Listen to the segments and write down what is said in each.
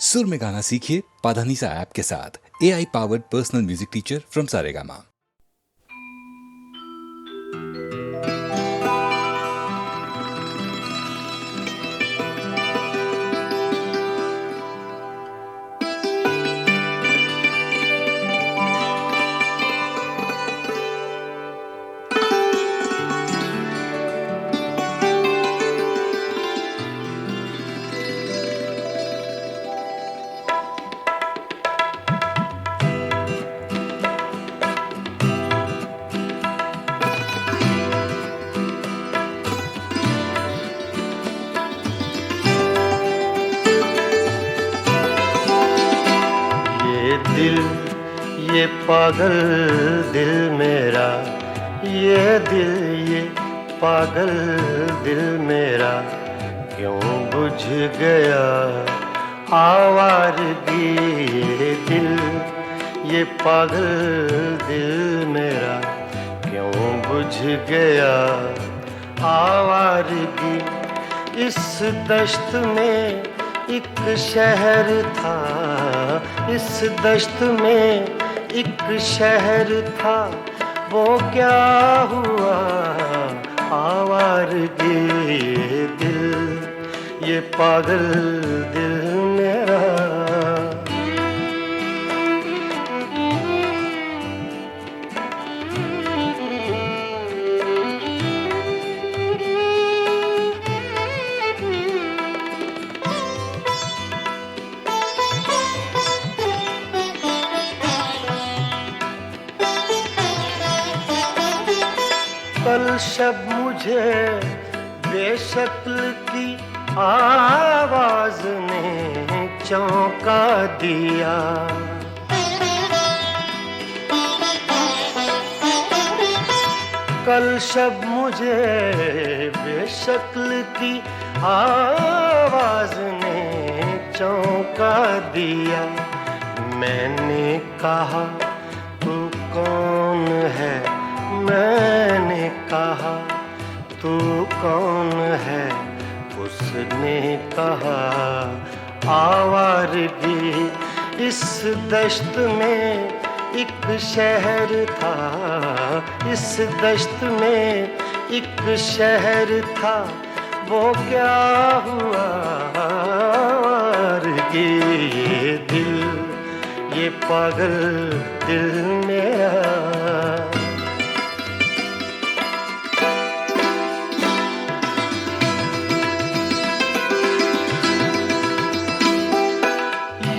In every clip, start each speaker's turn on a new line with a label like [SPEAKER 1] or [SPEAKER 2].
[SPEAKER 1] सुर में गाना सीखिए पाधानीसा ऐप के साथ। AI powered personal music teacher from Saregama.
[SPEAKER 2] ये पागल दिल मेरा, ये दिल ये पागल दिल मेरा क्यों बुझ गया आवारगी। ये दिल ये पागल दिल मेरा क्यों बुझ गया आवारगी। इस दश्त में एक शहर था, इस दश्त में एक शहर था, वो क्या हुआ आवारगी। ये दिल ये पागल दिल मेरा। कल शब मुझे बेशक्ल की आवाज ने चौंका दिया। कल शब मुझे बेशक्ल की आवाज ने चौंका दिया। मैंने कहा तू कौन है, मैंने कहा तू कौन है, उसने कहा आवारगी। इस दश्त में एक शहर था, इस दश्त में एक शहर था, वो क्या हुआ आवारगी। ये दिल ये पागल दिल मेरा।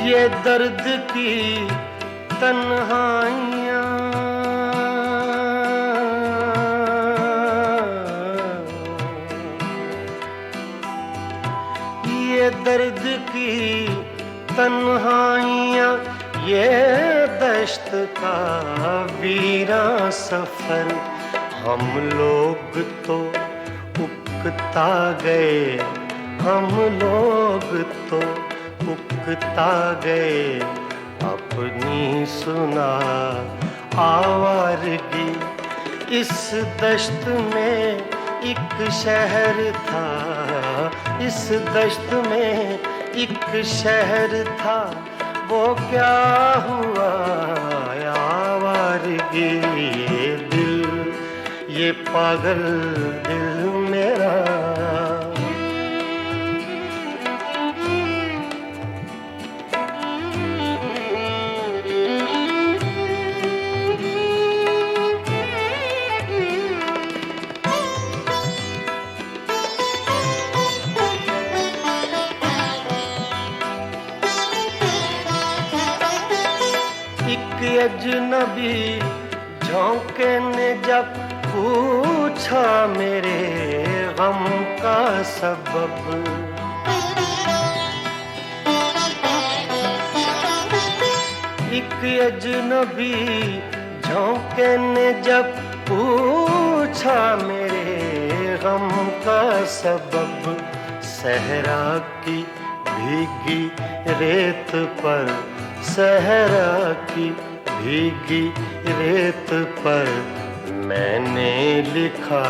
[SPEAKER 2] ये दर्द की तन्हाइयाँ, ये दर्द की तन्हाइयाँ, ये दश्त का वीरा सफर। हम लोग तो उकता गए, हम लोग तो उकता गए अपनी सुना आवारगी। इस दश्त में एक शहर था, इस दश्त में एक शहर था, वो क्या हुआ आवारगी। ये दिल ये पागल दिल मेरा। एक अजनबी झोंके ने जब पूछा मेरे गम का सबब। एक अजनबी झोंके ने जब पूछा मेरे गम का सबब। सहरा की भीगी रेत पर, सहरा की भीगी रेत पर मैंने लिखा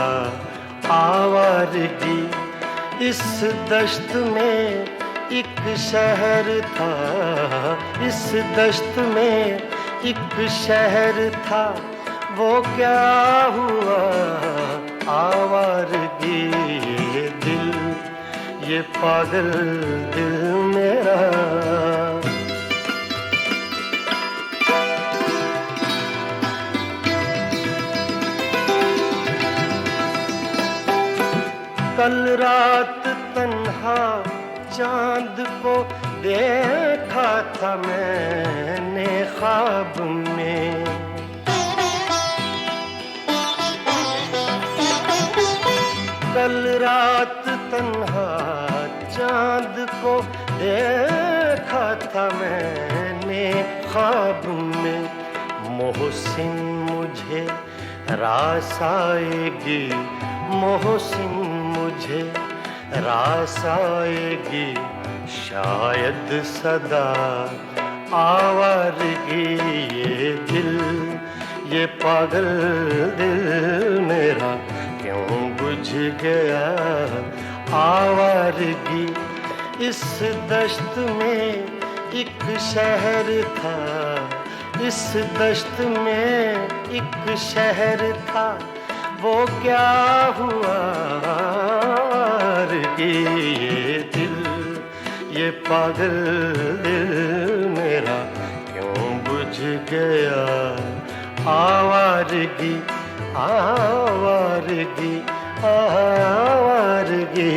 [SPEAKER 2] आवारगी। इस दश्त में एक शहर था, इस दश्त में एक शहर था, वो क्या हुआ आवारगी ये दिल, ये पागल दिल मेरा। कल रात तन्हा चांद को देखा था मैंने ख्वाब में, कल रात तन्हा चांद को देखा था मैंने ख्वाब में। मोहसिन मुझे रास आएगी, मोहसिन मुझे रास आएगी, शायद सदा आवारगी ये दिल, ये पागल दिल मेरा क्यों बुझ गया आवारगी। इस दश्त में एक शहर था, इस दश्त में एक शहर था, वो क्या हुआ आवारगी ये दिल, ये पागल दिल मेरा क्यों बुझ गया आवारगी, आवारगी, आवारगी।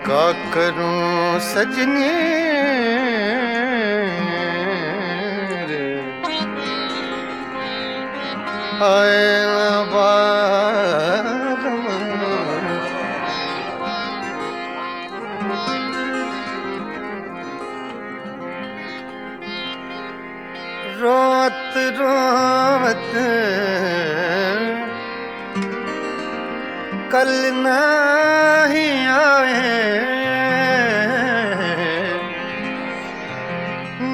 [SPEAKER 2] क्या करूं सजनी रे, आए ना बारम, रोत रोत कल नहीं आए,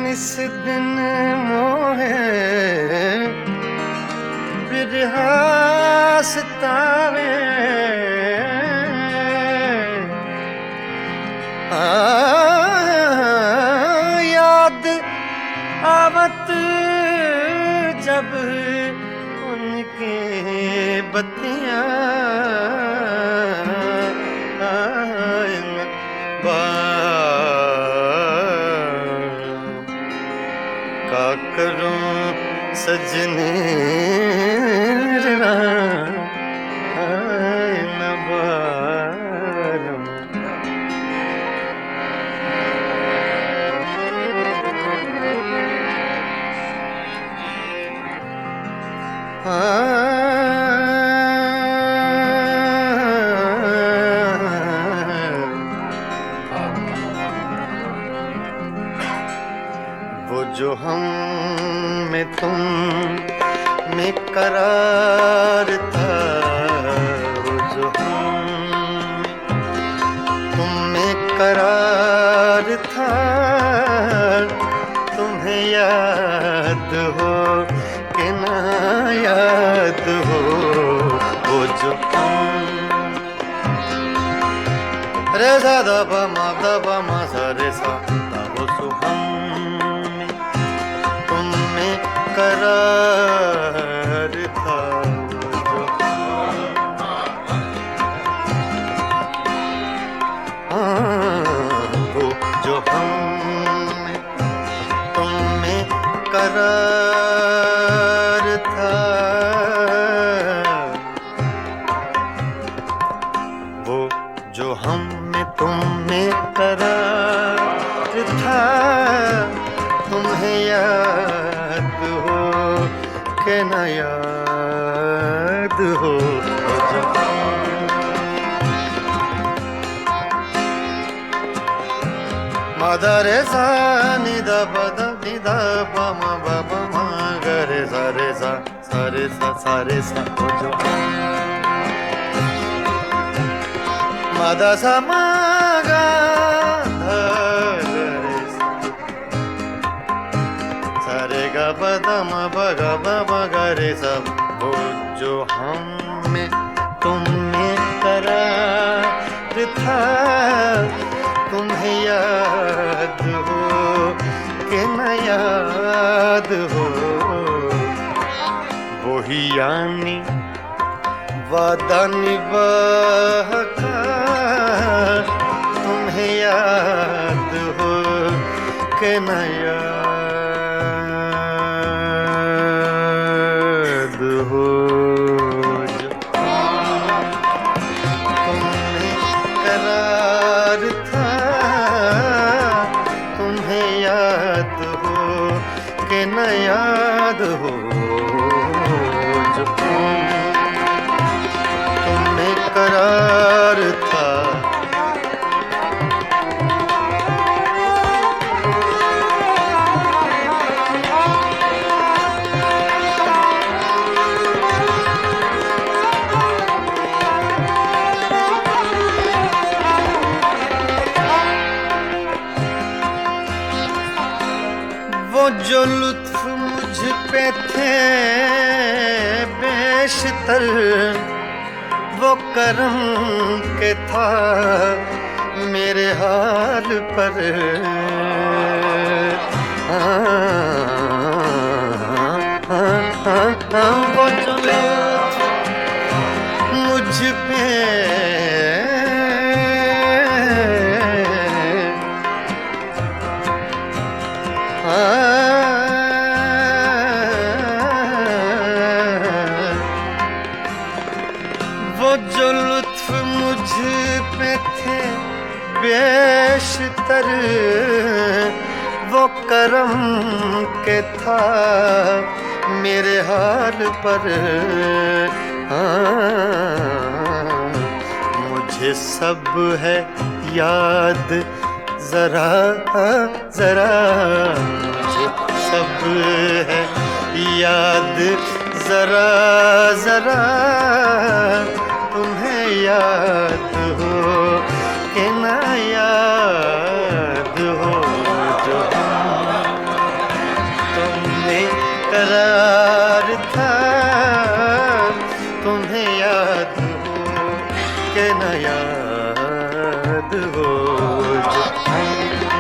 [SPEAKER 2] निस दिन मोहे बिरहा सतावे, याद आवत जब उनके बत्तियां करूं सजनी न बारम। वो जो हम में तुम में करार था, वो जो हम तुम में करार था, तुम्हें याद हो कि ना याद हो, वो जो हम रे सा दा पा मा सा रे सा दा वो सो हम करार था, जो वो जो हम तुम में करार था, वो जो हम में तुम में करार था, तुम्हें याद हो के न याद हो, जो मद रे सा नि द प द नि द प म प प म ग रे सा सा रे सा ओ जो मद सा म ग ध रे सा रे ग प द म प ग प प ग रे सा वो जो हम में तुम में करार था तुम्हें याद हो कि न याद हो वही यानी वादा निभाका तुम्हें याद हो कि न याद हो तुम्हें करार था तुम्हें याद हो कि न याद हो जो तुम्हें करार था वो जो लुत्फ मुझ पे थे बेशतर वो करम के था मेरे हाल पर वो जो लुत्फ मुझ पे वो जो लुत्फ मुझ पे थे बेशतर वो करम के था मेरे हाल पर मुझे सब है याद जरा जरा मुझे सब है याद जरा जरा तुम्हें याद हो कि न याद हो जो तुमने करार था तुम्हें याद हो कि न याद हो जो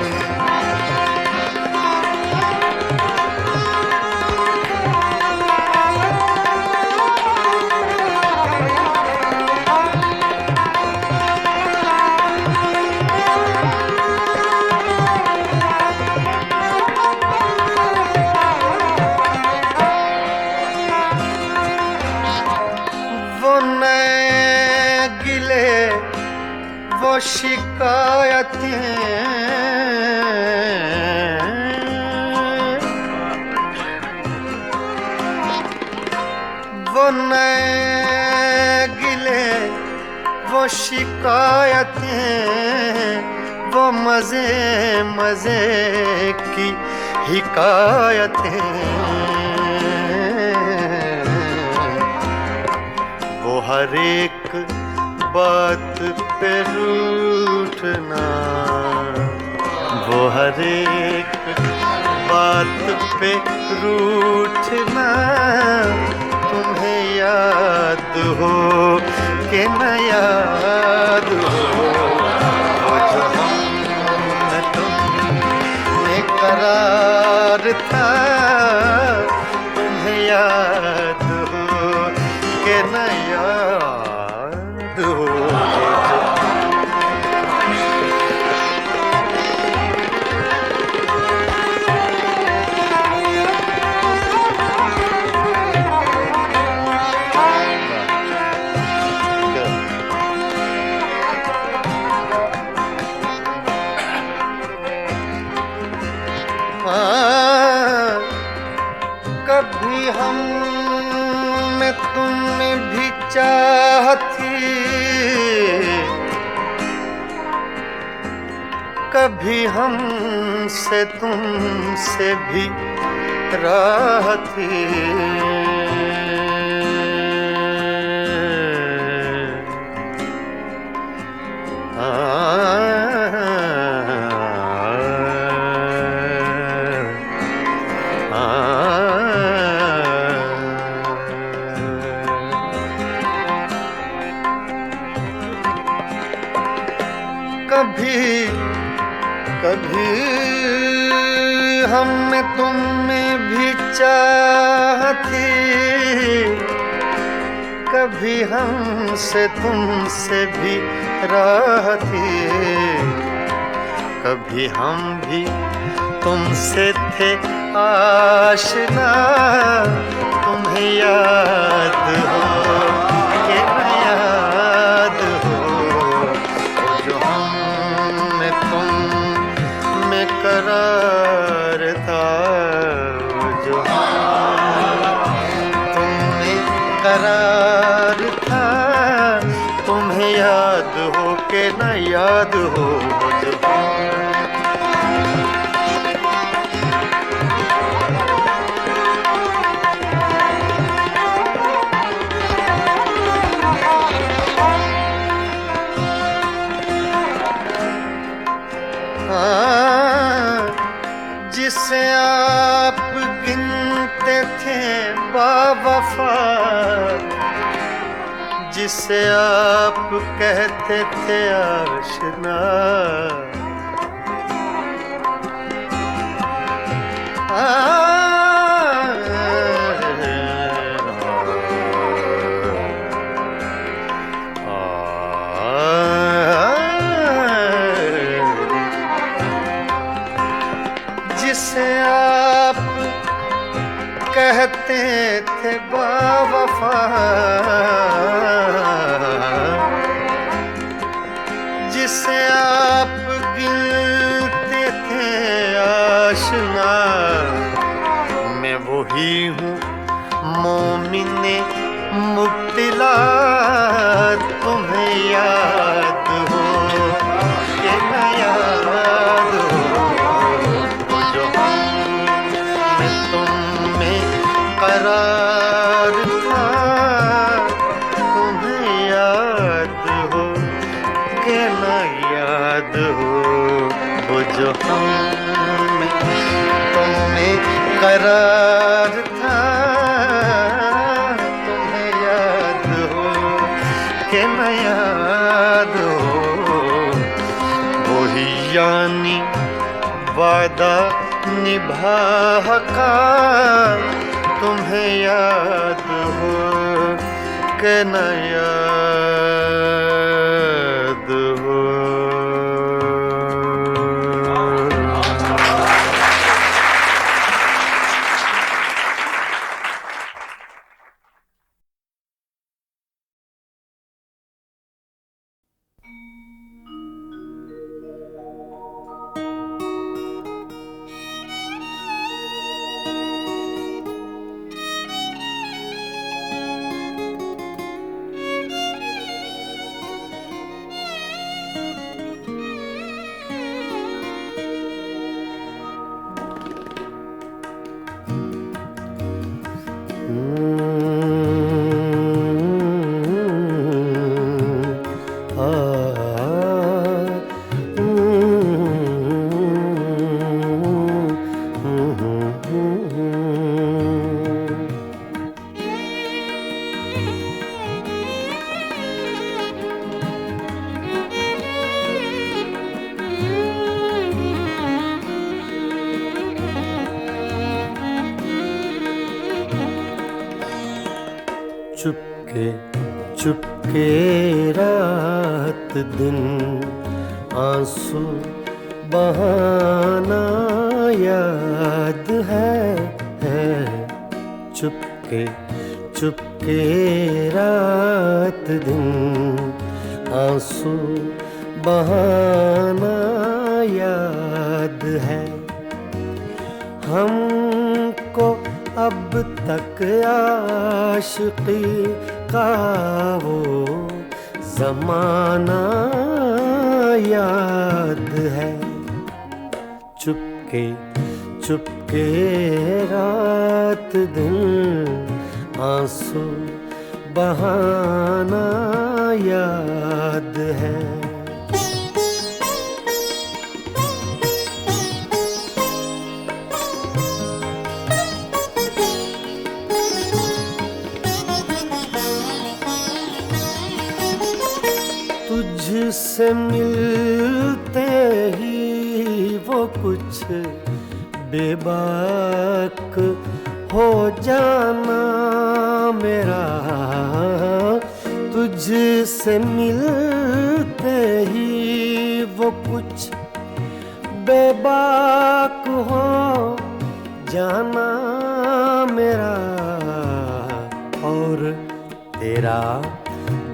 [SPEAKER 2] वो नए गिले वो शिकायतें वो नए गिले वो शिकायतें वो मजे मजे की हिकायतें वो हर एक बात पे रूठना वो हर एक बात पे रूठना तुम्हें याद हो कि न याद हो वो जो हम तुमने करार था तुम्हें याद हो कि न याद हो कभी हमसे तुमसे भी राह थी, कभी कभी हम में तुम में भी चाह थी, कभी हमसे तुमसे भी राह थी, कभी हम भी तुमसे थे आशना, तुम्हें याद हो कि न याद हो, जो हम में तुम में करार था, जो तुम में करार था, तुम्हें याद हो कि न याद हो, जो जिसे आप गिनते थे बावफा, जिसे आप कहते थे आशना, जिसे आप कहते थे बावफा, जिसे आप गिनते थे आशना, मैं वही हूँ मोमिने मुब्तिला, तुम्हें याद हो कि न याद हो, जो मैं तुम में करार था, तुम्हें याद हो कि न याद हो, वो जो हम में तुम में करार था, तुम्हें याद हो कि न याद हो, वही यानी वादा निभा का, तुम्हें याद हो कि न याद हो। चुपके चुपके रात दिन आंसू बहाना याद है चुपके चुपके रात दिन आंसू बहाना याद है। हमको अब तक आशिकी का वो ज़माना याद है। चुपके चुपके रात दिन आंसू बहाना याद है। तुझसे मिलते ही वो कुछ बेबाक हो जाना मेरा, तुझसे मिलते ही वो कुछ बेबाक हो जाना मेरा, और तेरा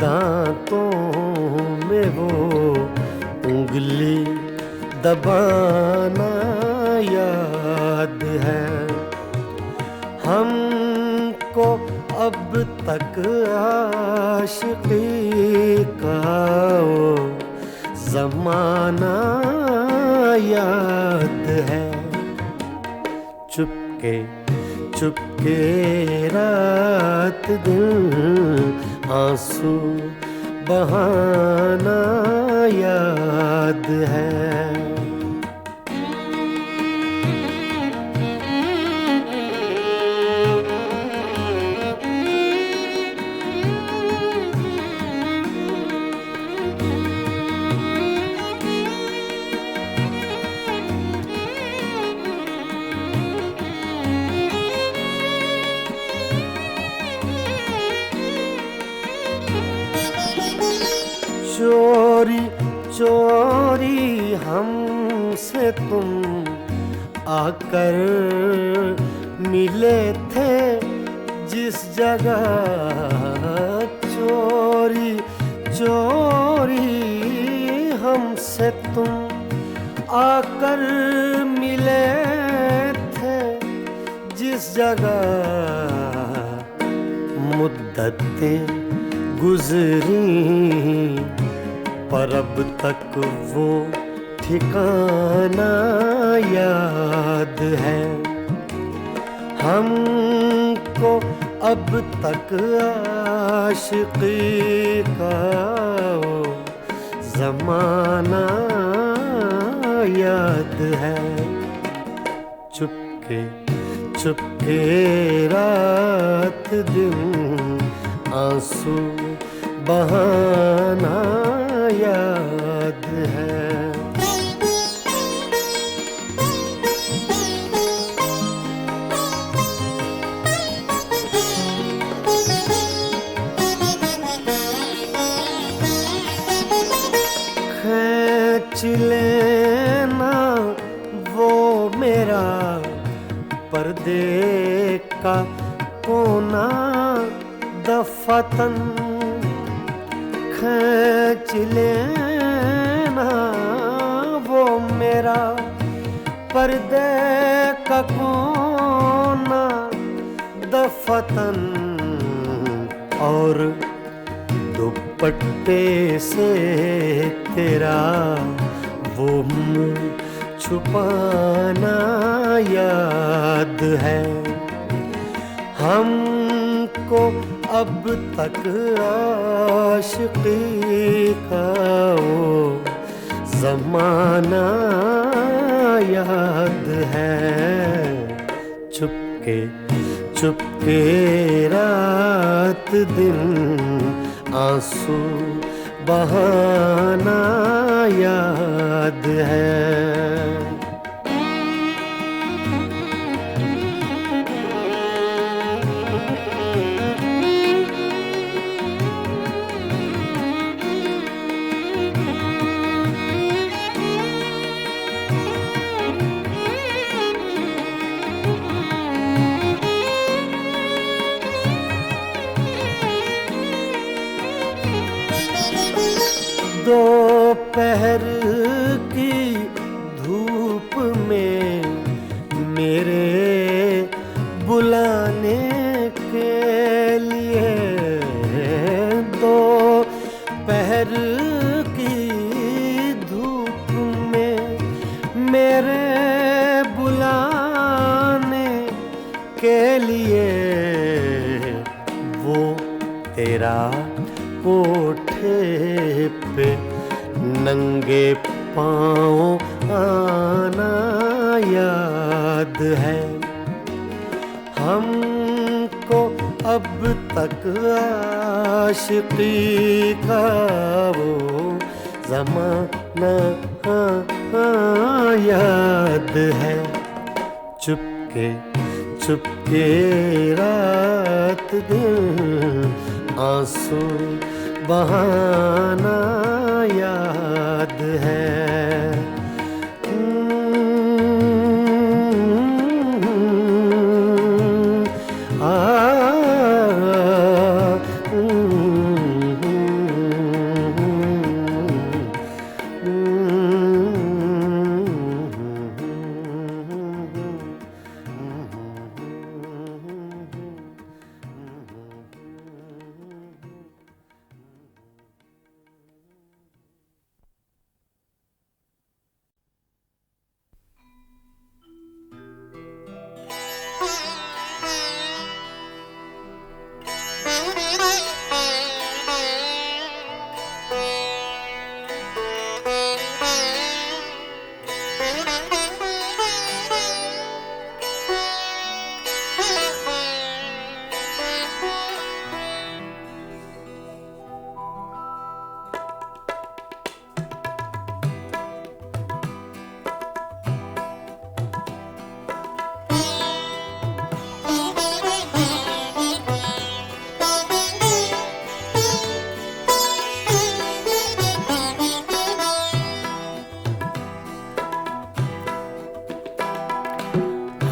[SPEAKER 2] दांतों में वो उंगली दबाना याद है। हमको अब तक आशिकी का वो ज़माना याद है। चुपके चुपके रात दिन आंसू बहाना याद है। चोरी चोरी हमसे तुम आकर मिले थे जिस जगह, चोरी चोरी हमसे तुम आकर मिले थे जिस जगह, मुद्दतें गुजरी पर अब तक वो ठिकाना याद है। हमको अब तक आशिकी का वो ज़माना याद है। चुपके चुपके रात दिन आंसू बहाना याद है। खींच लेना वो मेरा पर्दे का कोना दफतन, खींच लेना वो मेरा पर्दे का कोना दफतन, और दुपट्टे से तेरा वो मुँह छुपाना याद है। हमको अब तक आशिकी का वो ज़माना याद है। चुपके चुपके रात दिन आंसू बहाना याद है। दोपहर की धूप में मेरे बुलाने के लिए, दोपहर की धूप में मेरे तेरा कोठे पे नंगे पाँव आना याद है। हमको अब तक आशिकी का वो ज़माना याद है। चुपके चुपके रात दिन आंसू बहाना याद है।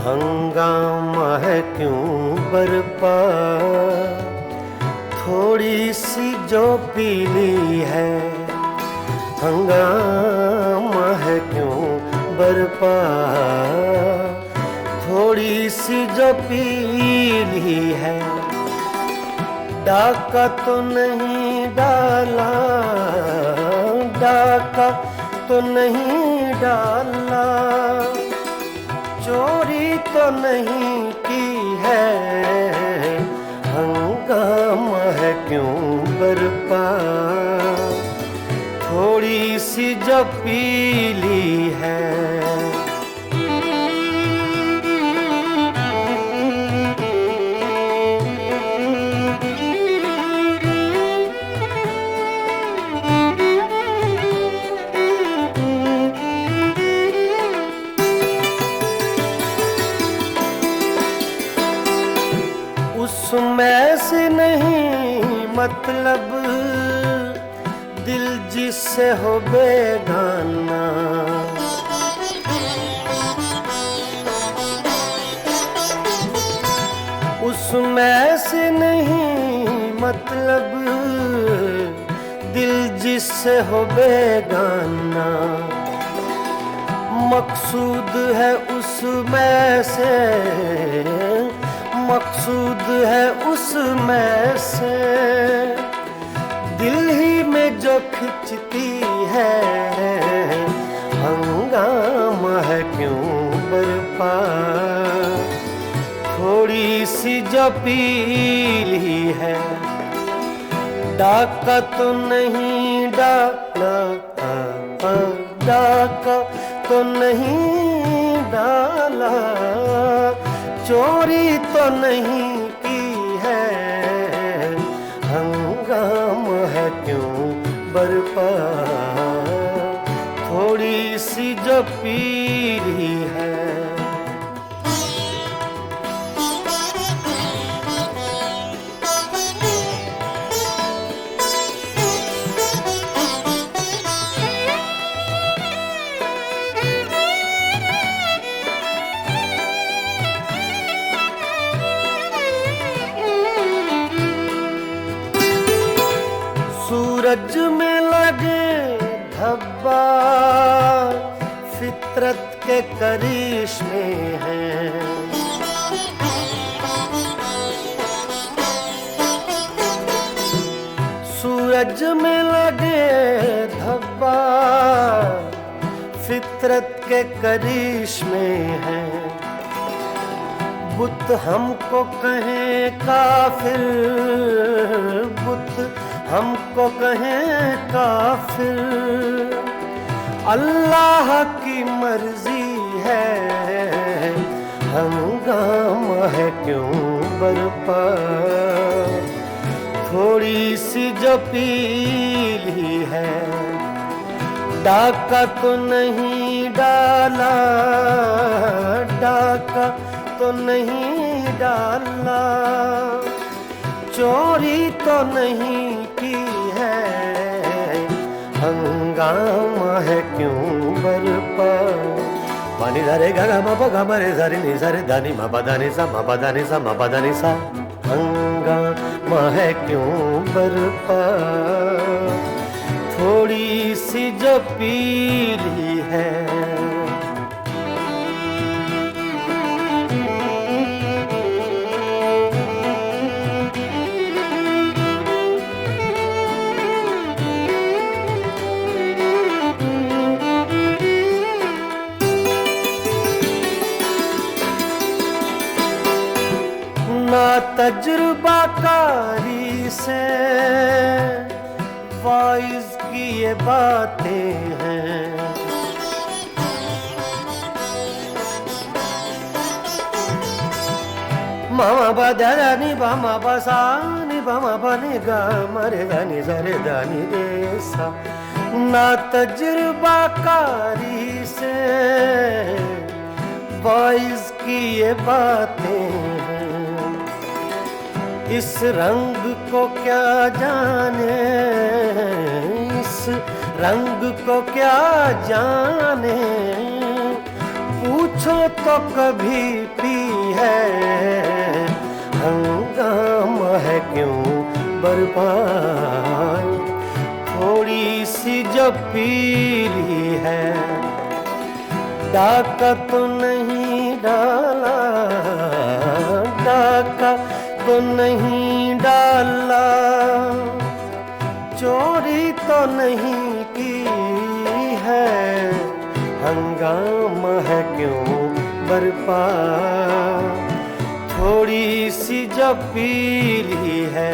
[SPEAKER 2] हंगामा है क्यों बरपा, थोड़ी सी जो पीली है। हंगामा है क्यों बरपा, थोड़ी सी जो पीली है। डाका तो नहीं डाला, डाका तो नहीं डाला, चोरी तो नहीं की है। हंगामा है क्यों बरपा, थोड़ी सी जो पीली है। उसमें से नहीं मतलब दिल जिससे हो बेगाना। उसमें से नहीं मतलब दिल जिससे हो बेगाना। मकसूद है उसमें से, मकसूद है उसमें से, दिल ही में जो खिंचती है। हंगामा है क्यों बरपा, थोड़ी सी जो पीली है। डाका तो नहीं डाला, डाका तो नहीं डाला, चोरी तो नहीं की है। हंगामा है क्यों बरपा, थोड़ी सी जो पीली है। सूरज में लगे धब्बा फितरत के करिश्मे हैं। सूरज में लगे धब्बा फितरत के करिश्मे हैं। बुत हमको कहें काफिर, बुत हमको कहें काफिर, अल्लाह की मर्जी है, हंगामा है क्यों बरपा। थोड़ी सी जो पीली है, डाका तो नहीं डाला, डाका तो नहीं डाला, चोरी तो नहीं की है, हंगामा है क्यों बरपा। पानी धरे गा मा पा गा मा रे सा रे नि सा रे धा नि मा पा धा नि सा मा पा धा नि सा मा पा धा नि सा, हंगामा है क्यों बरपा। थोड़ी सी जो पीली है, ना तजुर्बाकारी से वाइज की ये बातें हैं, मामा बा दा नि बा मा बा सा नि बा मा बा नि गा मा रे गा नि सा रे दा नि रे सा। ना तजुर्बाकारी से वाइज की ये बातें हैं, इस रंग को क्या जाने, इस रंग को क्या जाने, पूछो तो कभी पी है, हंगामा है क्यों बरपा। थोड़ी सी जो पीली है, डाका तो नहीं डाला, डाका तो नहीं डाला, चोरी तो नहीं की है, हंगामा है क्यों बरपा। थोड़ी सी जो पीली है,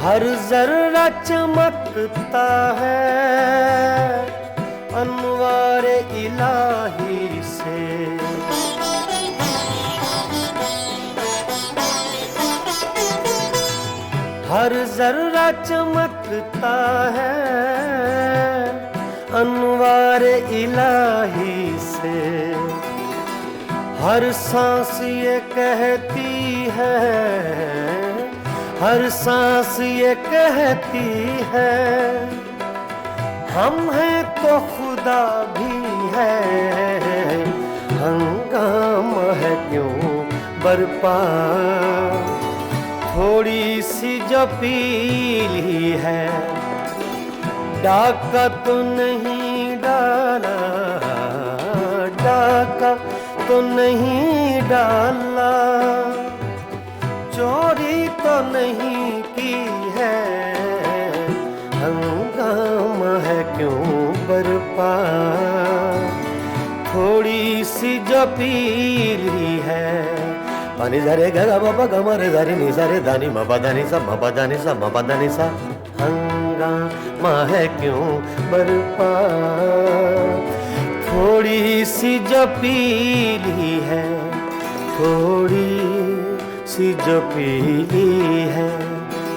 [SPEAKER 2] हर जर्रा चमकता है अनवारे इलाही से, हर जर्रा चमकता है अनवारे इलाही से, हर सांस ये कहती है, हर सांस ये कहती है, हम हैं तो खुदा भी है, हंगामा है क्यों बरपा। थोड़ी सी जो पीली है, डाका तो नहीं डाला, डाका तो नहीं डाला, चोरी तो नहीं की है, हंगामा है क्यों बरपा। थोड़ी सी जो पीली है, पानी धरे गा मा पा गा मा रे धा नि सा रे धा नि मा पा धा नि सा मा पा धा नि सा मा पा धा नि सा, हंगामा है क्यों बरपा। थोड़ी सी जो पीली है, थोड़ी सी जो पीली है,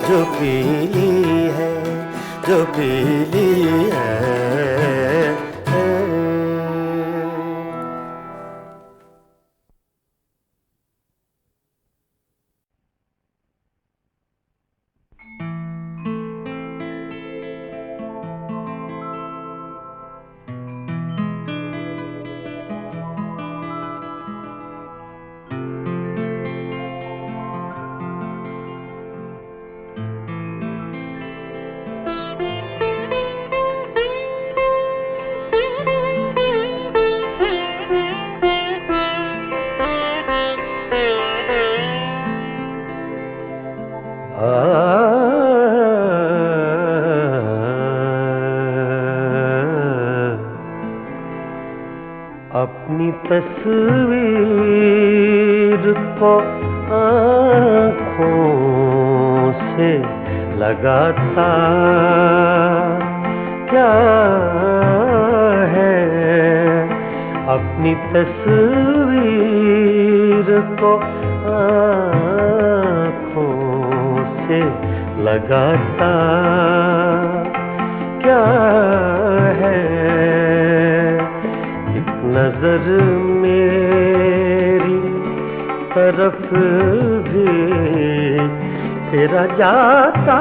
[SPEAKER 2] जो पीली है, जो पीली है। अपनी तस्वीर को आँखों से लगाता क्या है, अपनी तस्वीर को आँखों से लगाता क्या है, एक नजर मेरी तरफ भी तेरा जाता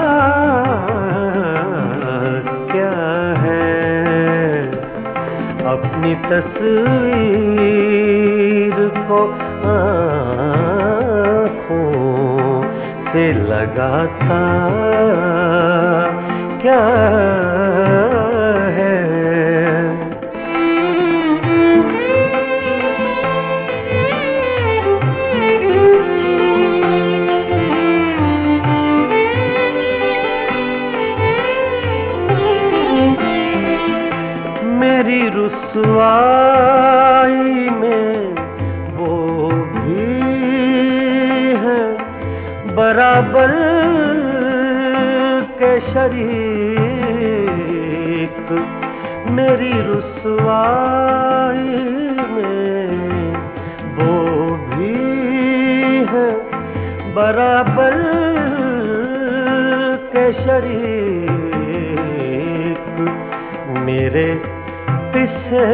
[SPEAKER 2] क्या है, अपनी तस्वीर को आँखों से लगाता क्या है। मेरी रुसवाई में वो भी है बराबर के शरीक, मेरी रुसवाई में वो भी है बराबर के शरीक, मेरे किसे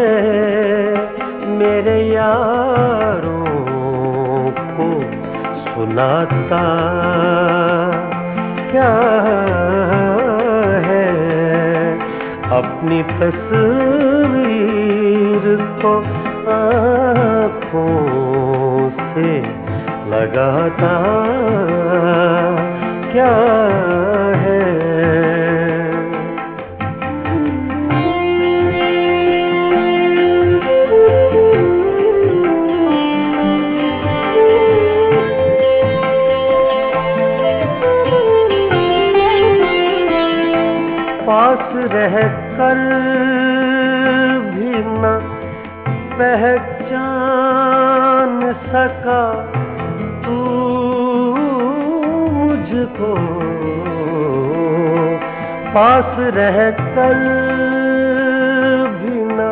[SPEAKER 2] मेरे यारों को सुनाता क्या है, अपनी तस्वीर को आँखों से लगाता क्या है। पास रह कर भी न पहचान सका तू मुझको, पास रह कर भी न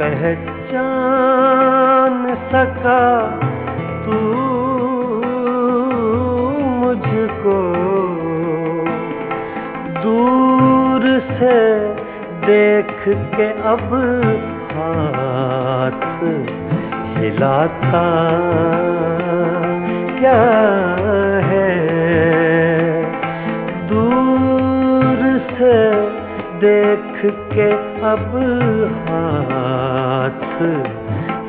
[SPEAKER 2] पहचान सका तू मुझको, दूर से देख के अब हाथ हिलाता क्या है, दूर से देख के अब हाथ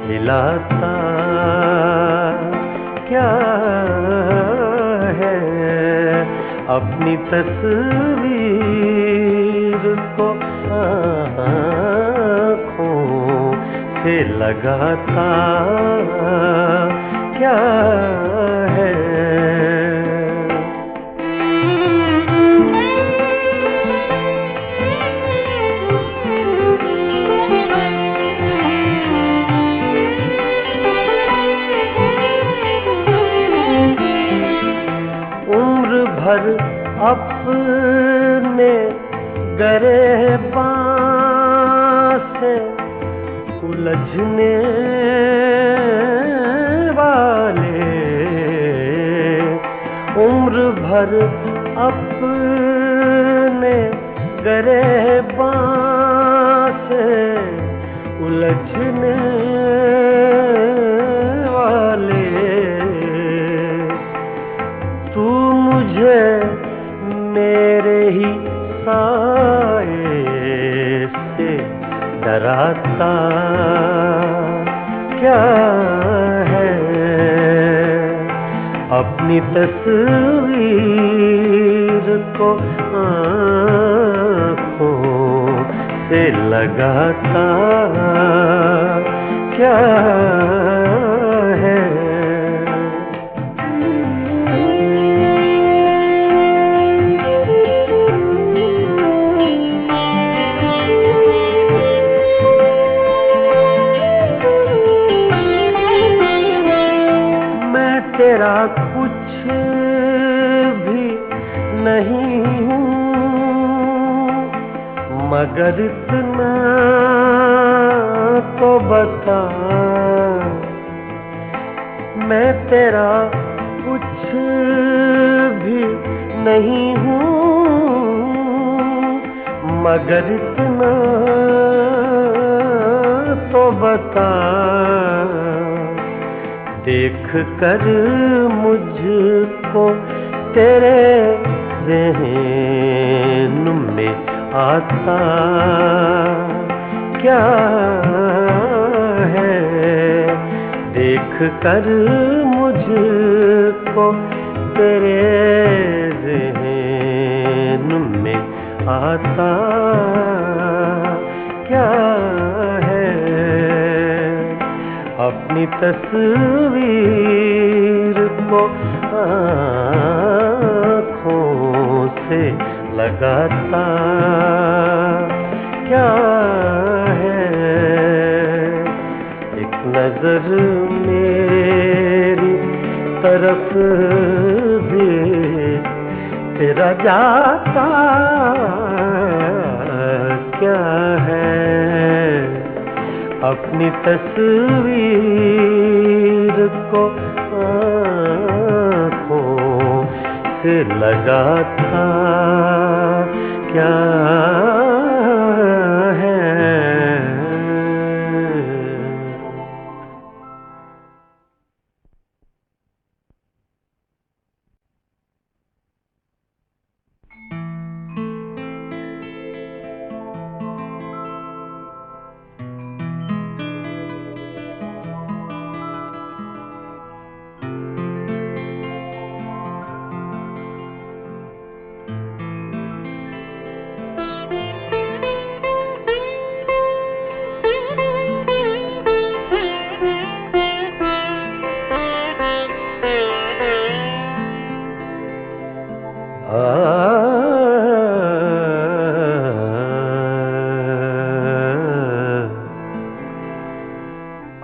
[SPEAKER 2] हिलाता क्या है, अपनी तस्वीर को आँखों से लगाता क्या है। उम्र भर अपने गिरबान से उलझने वाले, उम्र भर अपने गिरबान से उलझने वाले, तू मुझे मेरे ही साए से डराता क्या है, अपनी तस्वीर को आँखों से लगाता क्या है। नहीं हूँ, मगर इतना तो बता, मैं तेरा कुछ भी नहीं हूँ, मगर इतना तो बता, देख कर मुझको तेरे ज़हन में आता क्या है, देख कर मुझको तेरे ज़हन में आता क्या है, अपनी तस्वीर को आँखों से लगाता क्या है, एक नजर मेरी तरफ भी तेरा जाता क्या है, अपनी तस्वीर को आँखों से लगाता क्या है।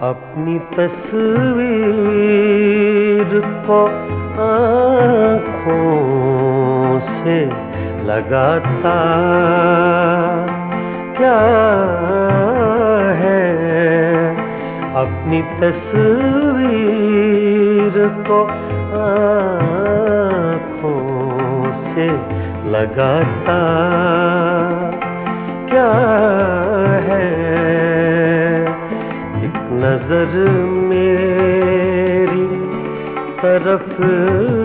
[SPEAKER 2] अपनी तस्वीर को आँखों से लगाता क्या है, अपनी तस्वीर को आँखों से लगाता क्या है, नजर मेरी तरफ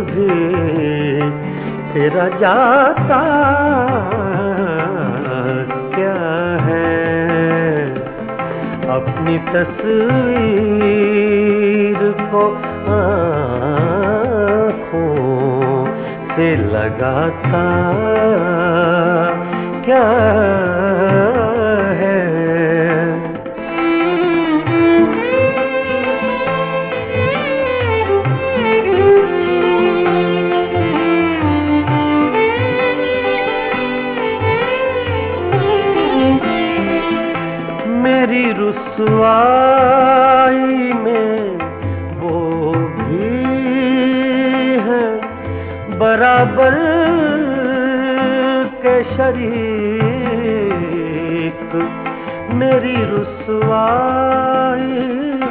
[SPEAKER 2] भी तेरा जाता क्या है, अपनी तस्वीर को आँखों से लगाता क्या है। मेरी रुसवाई में वो भी है बराबर के शरीक, मेरी रुसवाई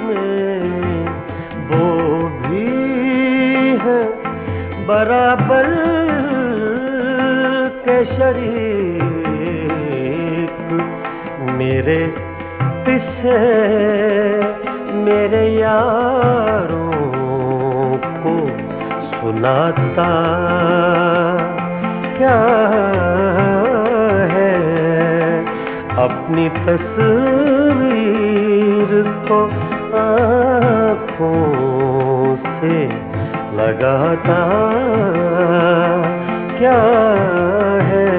[SPEAKER 2] में वो भी है बराबर के शरीक, मेरे किसे मेरे यारों को सुनाता क्या है, अपनी तस्वीर को आँखों से लगाता क्या है।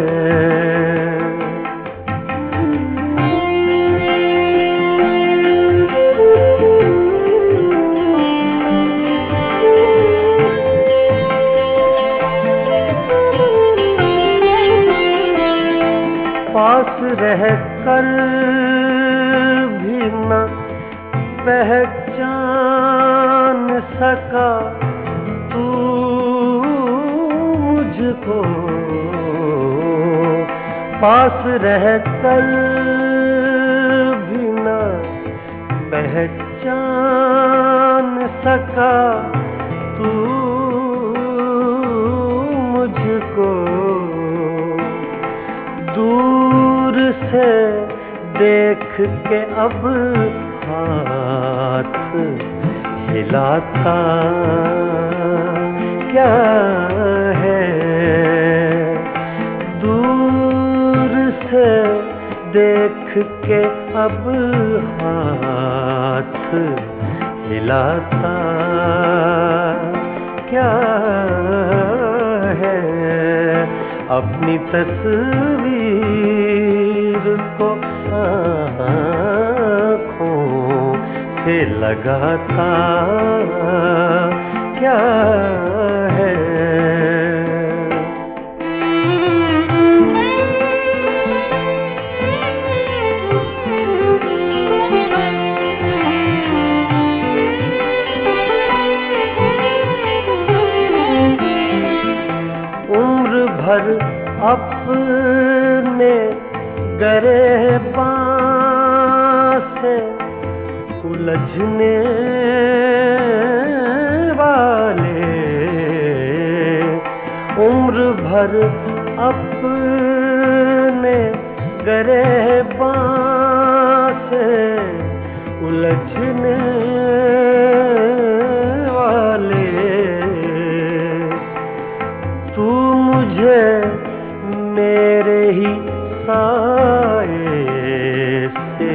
[SPEAKER 2] पास रह कर भी न पहचान सका तू मुझ मुझको पास रह कर भी न पहचान सका तू मुझको दूर से देख के अब हाथ हिलाता क्या है दूर से देख के अब हाथ हिलाता क्या है अपनी तस्वीर को आँखों से लगाता क्या है उम्र भर अपने गिरबान से उलझने वाले उम्र भर अपने गिरबान से उलझने वाले तू मुझे मेरे ही साए से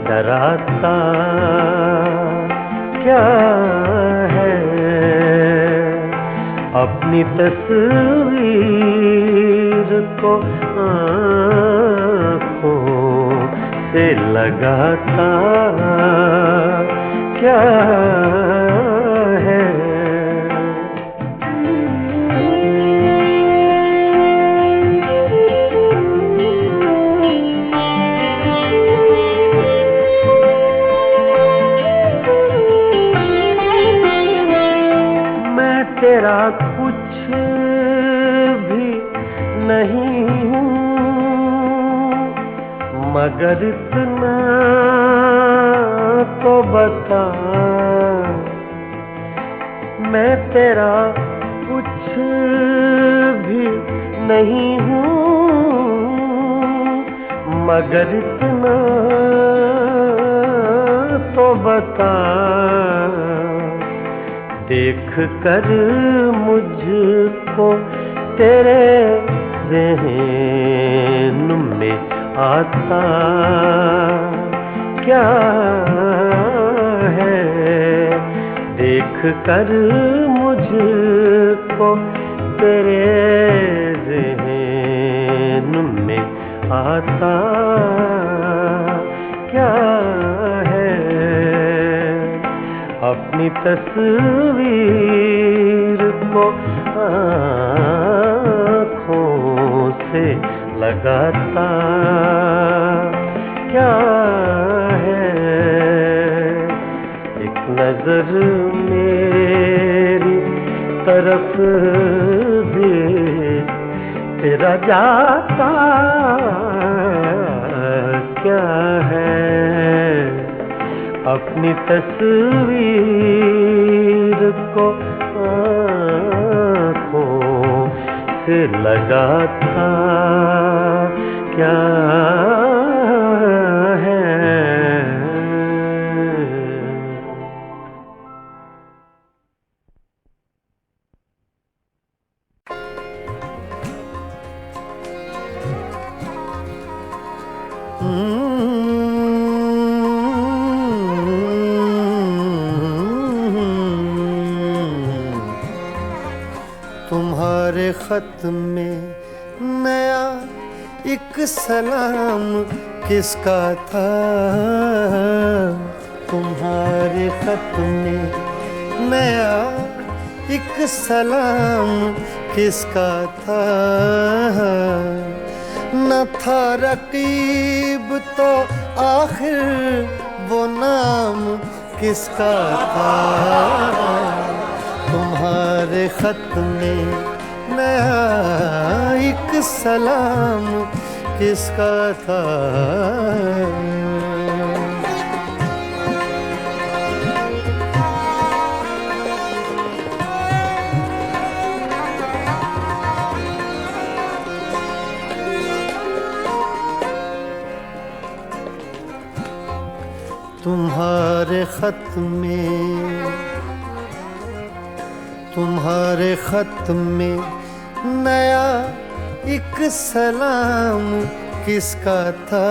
[SPEAKER 2] डराता क्या है अपनी तस्वीर को आँखों से लगाता क्या है तेरा कुछ भी नहीं हूँ मगर इतना तो बता मैं तेरा कुछ भी नहीं हूँ मगर इतना तो बता देख कर मुझको तेरे ज़हन में आता क्या है देख कर मुझको तेरे ज़हन में आता क्या है अपनी तस्वीर को आँखों से लगाता क्या है एक नजर मेरी तरफ भी तेरा जाता क्या है अपनी तस्वीर को आँखों से लगाता क्या है तुम्हारे खत में नया एक सलाम किसका था तुम्हारे खत में नया एक सलाम किसका था न था रकीब तो आखिर वो नाम किसका था तुम्हारे खत में नया सलाम किसका था। तुम्हारे खत में नया एक सलाम किसका था।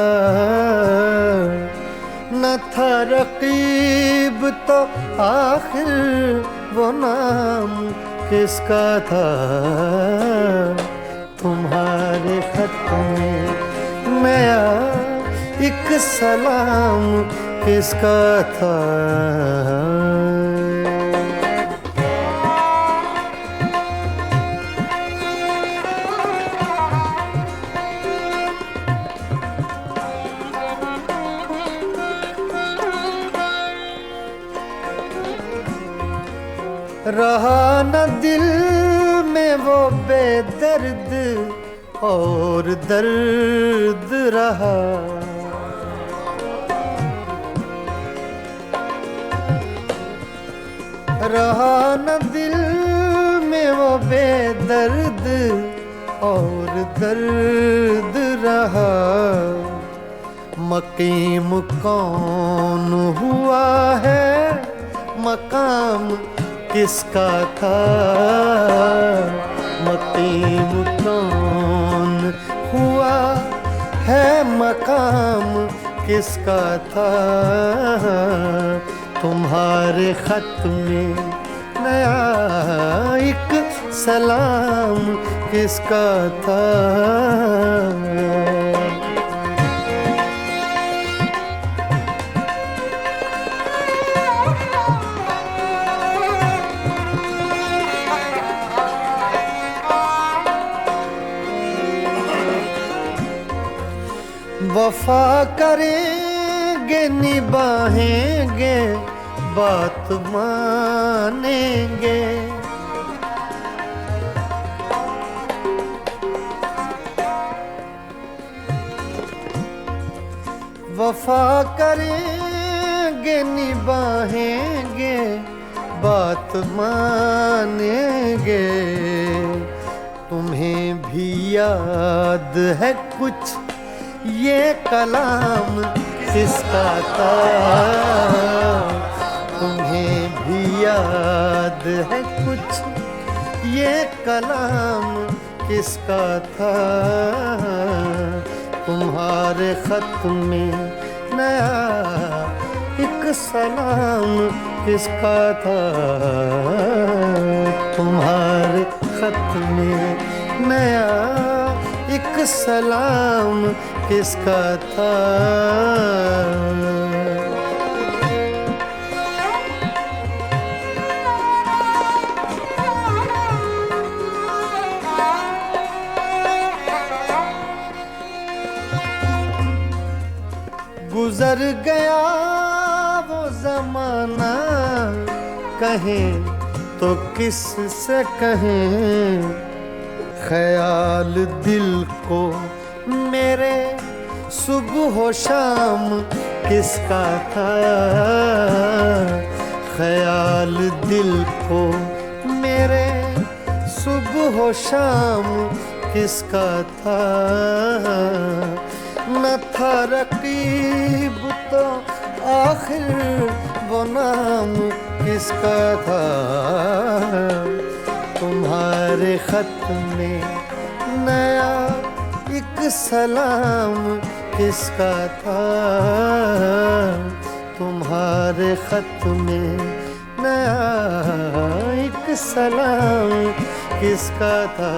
[SPEAKER 2] न था रकीब तो आखिर वो नाम किसका था। तुम्हारे खत में नया एक सलाम किसका था। रहा न दिल में वो बेदर्द और दर्द रहा। रहा न दिल में वो बेदर्द और दर्द रहा। मकीम कौन हुआ है मकाम किसका था। मकीम कौन हुआ है मकाम किसका था। तुम्हारे खत में नया एक सलाम किसका था। वफा करेंगे निभाएंगे बात मानेंगे। वफा करेंगे निभाएंगे बात मानेंगे। तुम्हें भी याद है कुछ ये कलाम किसका था। तुम्हें भी याद है कुछ ये कलाम किसका था। तुम्हारे खत में नया एक सलाम किसका था। तुम्हारे खत में नया एक सलाम किसका था। गुजर गया वो जमाना कहें तो किस से कहें। ख्याल दिल को मेरे सुबह शाम किसका था। ख्याल दिल को मेरे सुबह शाम किसका था। न था रकीब तो आखिर वो नाम किसका था। तुम्हारे खत में नया एक सलाम किसका था। तुम्हारे खत में नया एक सलाम किसका था।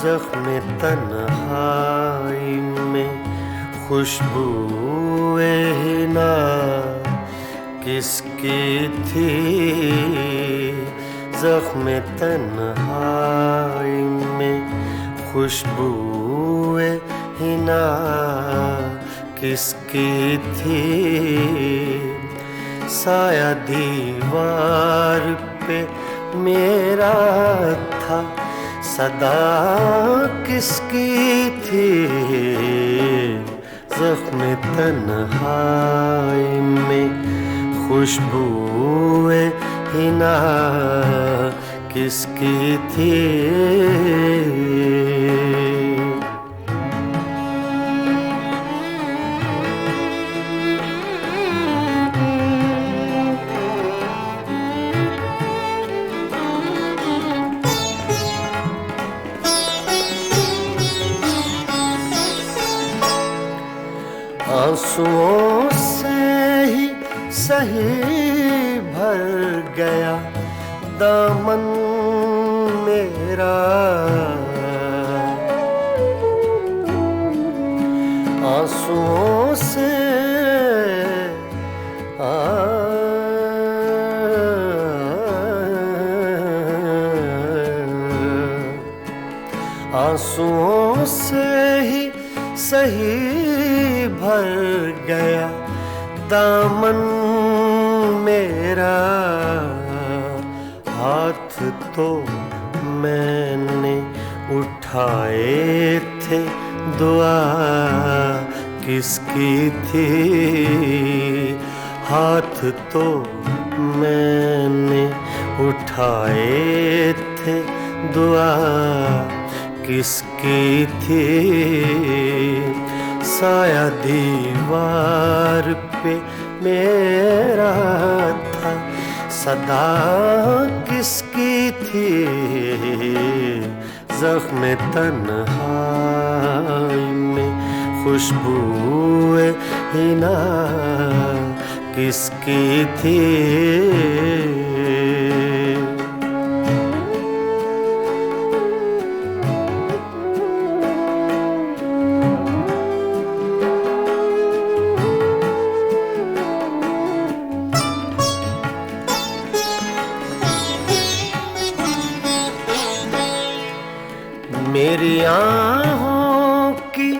[SPEAKER 2] ज़ख्म तन्हाई में खुशबूए हिना किसकी थी? ज़ख्म तन्हाई में खुशबूए हिना किसकी थी? साया दीवार पे मेरा था, सदा किसकी थी? ज़ख्म तन्हाई में खुशबूए हिना किसकी थी? आंसुओं से ही सही भर गया दामन मेरा, आंसुओं से आंसुओं से ही सही भर गया दामन मेरा। हाथ तो मैंने उठाए थे, दुआ किसकी थी? हाथ तो मैंने उठाए थे, दुआ किसकी थी? साया दीवार पे मेरा था, सदा किसकी थी? ज़ख्म तन्हाई में खुशबूए हिना किसकी थी? मेरी आँखों की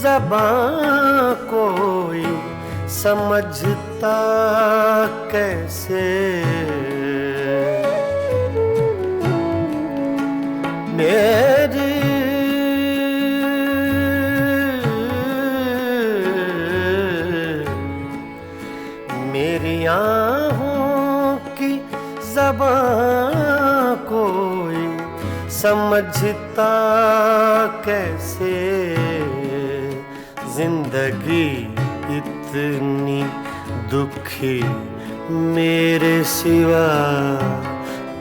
[SPEAKER 2] ज़बां कोई समझता कैसे? मेरी आँखों की ज़बां कोई समझता कैसे? जिंदगी इतनी दुखी मेरे सिवा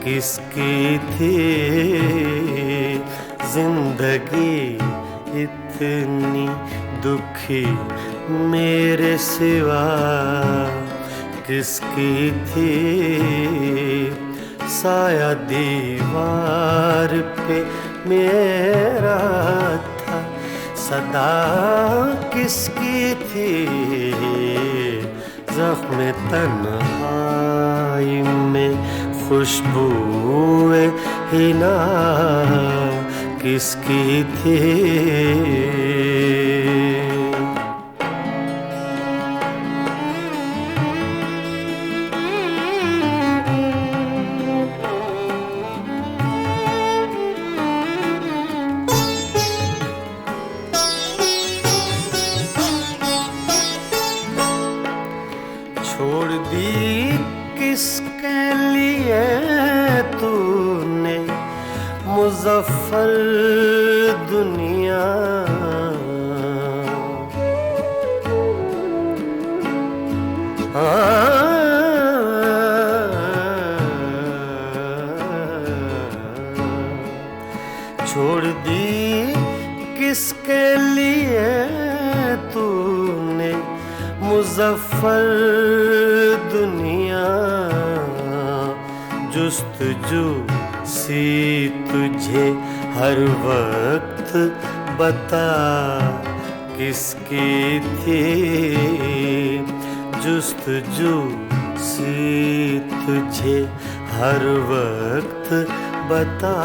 [SPEAKER 2] किसकी थी? जिंदगी इतनी दुखी मेरे सिवा किसकी थी? साया दीवार पे मेरा था, सदा किसकी थी? ज़ख्म तन्हाई में खुशबूए हिना किसकी थी? छोड़ दी किसके लिए तूने मुज़फ़्फ़र दुनिया? छोड़ दी किसके लिए तूने मुज़फ़्फ़र दुनिया? जुस्तजू सी तुझे हर वक्त बता किसकी थी, जुस्तजू सी तुझे हर वक्त बता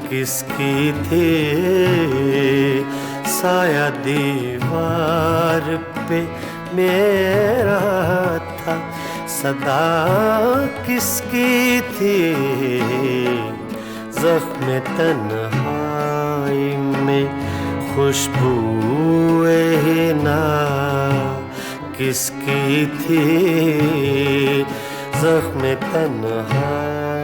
[SPEAKER 2] किसकी थी, साया दीवार पे मेरा था सदा किसकी थी, ज़ख्म तन्हाई में खुशबूए हिना किसकी थी, ज़ख्म तन्हाई